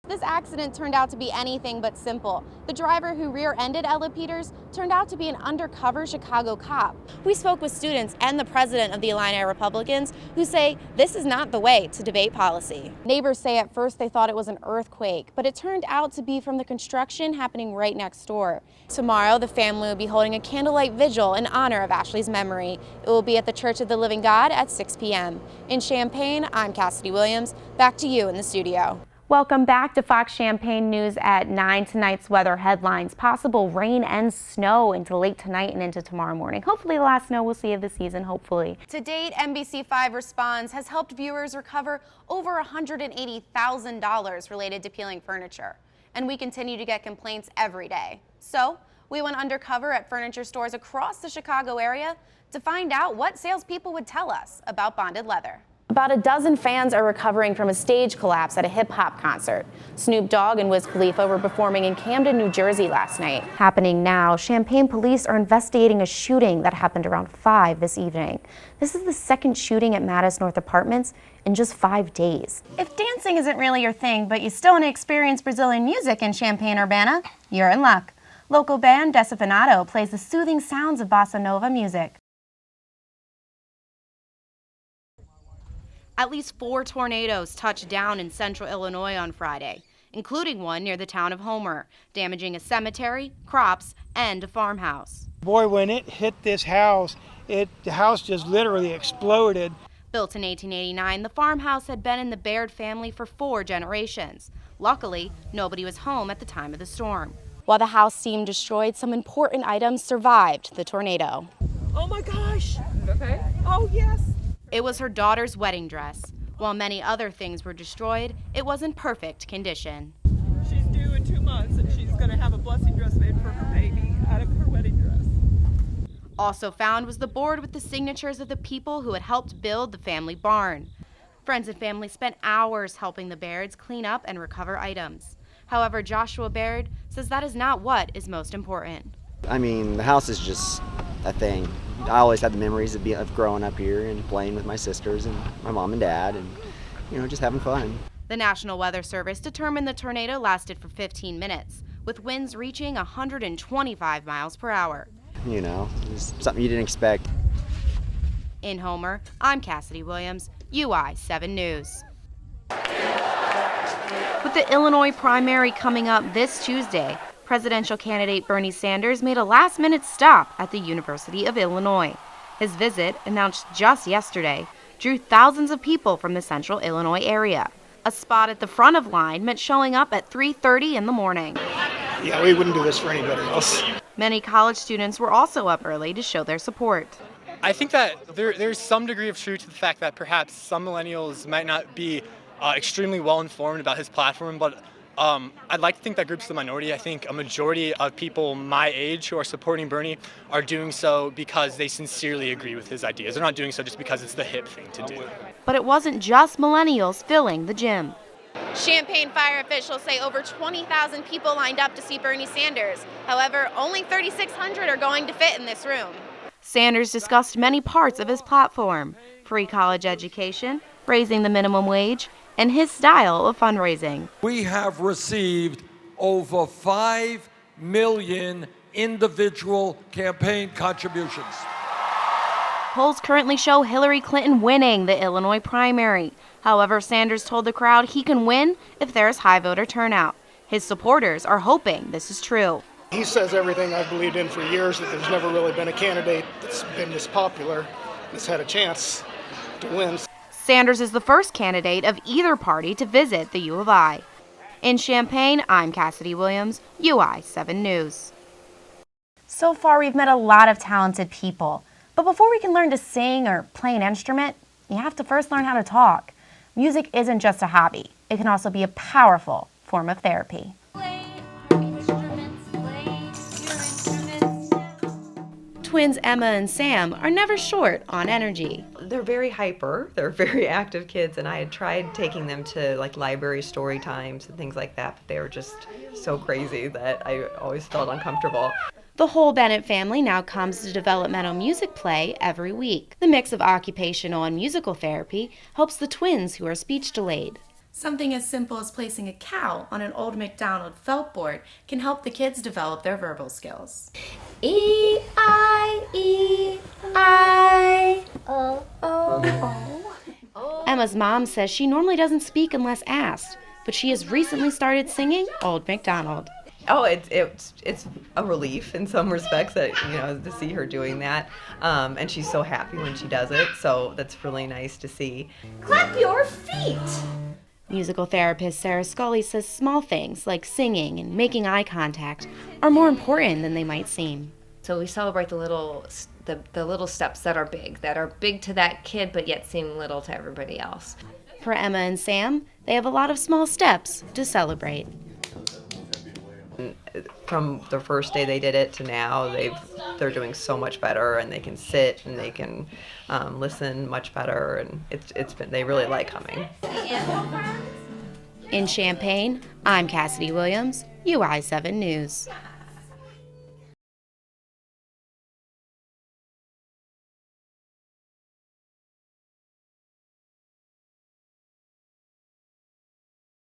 This accident turned out to be anything but simple. The driver who rear-ended Ella Peters turned out to be an undercover Chicago cop. We spoke with students and the president of the Illini Republicans who say this is not the way to debate policy. Neighbors say at first they thought it was an earthquake, but it turned out to be from the construction happening right next door. Tomorrow, the family will be holding a candlelight vigil in honor of Ashley's memory. It will be at the Church of the Living God at 6 p.m. In Champaign, I'm Cassidy Williams. Back to you in the studio. Welcome back to Fox Champaign News at 9. Tonight's weather headlines: possible rain and snow into late tonight and into tomorrow morning. Hopefully the last snow we'll see of the season, hopefully. To date, NBC5 Responds has helped viewers recover over $180,000 related to peeling furniture. And we continue to get complaints every day. So we went undercover at furniture stores across the Chicago area to find out what salespeople would tell us about bonded leather. About a dozen fans are recovering from a stage collapse at a hip-hop concert. Snoop Dogg and Wiz Khalifa were performing in Camden, New Jersey last night. Happening now, Champaign police are investigating a shooting that happened around 5 this evening. This is the second shooting at Mattis North Apartments in just 5 days. If dancing isn't really your thing, but you still want to experience Brazilian music in Champaign-Urbana, you're in luck. Local band Desafinado plays the soothing sounds of bossa nova music. At least 4 tornadoes touched down in central Illinois on Friday, including one near the town of Homer, damaging a cemetery, crops, and a farmhouse. Boy, when it hit this house, the house just literally exploded. Built in 1889, the farmhouse had been in the Baird family for 4 generations. Luckily, nobody was home at the time of the storm. While the house seemed destroyed, some important items survived the tornado. Oh my gosh! Okay. Oh yes! It was her daughter's wedding dress. While many other things were destroyed, it was in perfect condition. She's due in 2 months and she's going to have a blessing dress made for her baby out of her wedding dress. Also found was the board with the signatures of the people who had helped build the family barn. Friends and family spent hours helping the Bairds clean up and recover items. However, Joshua Baird says that is not what is most important. I mean, the house is just a thing. I always had the memories of growing up here and playing with my sisters and my mom and dad and, just having fun. The National Weather Service determined the tornado lasted for 15 minutes, with winds reaching 125 miles per hour. It's something you didn't expect. In Homer, I'm Cassidy Williams, UI 7 News. With the Illinois primary coming up this Tuesday, presidential candidate Bernie Sanders made a last-minute stop at the University of Illinois. His visit, announced just yesterday, drew thousands of people from the central Illinois area. A spot at the front of line meant showing up at 3:30 in the morning. Yeah, we wouldn't do this for anybody else. Many college students were also up early to show their support. I think that there's some degree of truth to the fact that perhaps some millennials might not be extremely well informed about his platform, but I'd like to think that group's the minority. I think a majority of people my age who are supporting Bernie are doing so because they sincerely agree with his ideas. They're not doing so just because it's the hip thing to do. But it wasn't just millennials filling the gym. Champaign fire officials say over 20,000 people lined up to see Bernie Sanders. However, only 3,600 are going to fit in this room. Sanders discussed many parts of his platform: free college education, raising the minimum wage, and his style of fundraising. We have received over 5 million individual campaign contributions. Polls currently show Hillary Clinton winning the Illinois primary. However, Sanders told the crowd he can win if there is high voter turnout. His supporters are hoping this is true. He says everything I've believed in for years, that there's never really been a candidate that's been this popular, that's had a chance to win. Sanders is the first candidate of either party to visit the U of I. In Champaign, I'm Cassidy Williams, UI 7 News. So far, we've met a lot of talented people. But before we can learn to sing or play an instrument, you have to first learn how to talk. Music isn't just a hobby. It can also be a powerful form of therapy. Twins Emma and Sam are never short on energy. They're very hyper. They're very active kids, and I had tried taking them to library story times and things like that, but they were just so crazy that I always felt uncomfortable. The whole Bennett family now comes to developmental music play every week. The mix of occupational and musical therapy helps the twins who are speech delayed. Something as simple as placing a cow on an old MacDonald felt board can help the kids develop their verbal skills. E-I-E-I-O-O. Emma's mom says she normally doesn't speak unless asked, but she has recently started singing Old MacDonald. Oh, it's a relief in some respects that, to see her doing that, and she's so happy when she does it. So that's really nice to see. Clap your feet. Musical therapist Sarah Scully says small things like singing and making eye contact are more important than they might seem. So we celebrate the little steps that are big to that kid, but yet seem little to everybody else. For Emma and Sam, they have a lot of small steps to celebrate. From the first day they did it to now, they're doing so much better, and they can sit and they can listen much better, and they really like coming. In Champaign, I'm Cassidy Williams, UI7 News.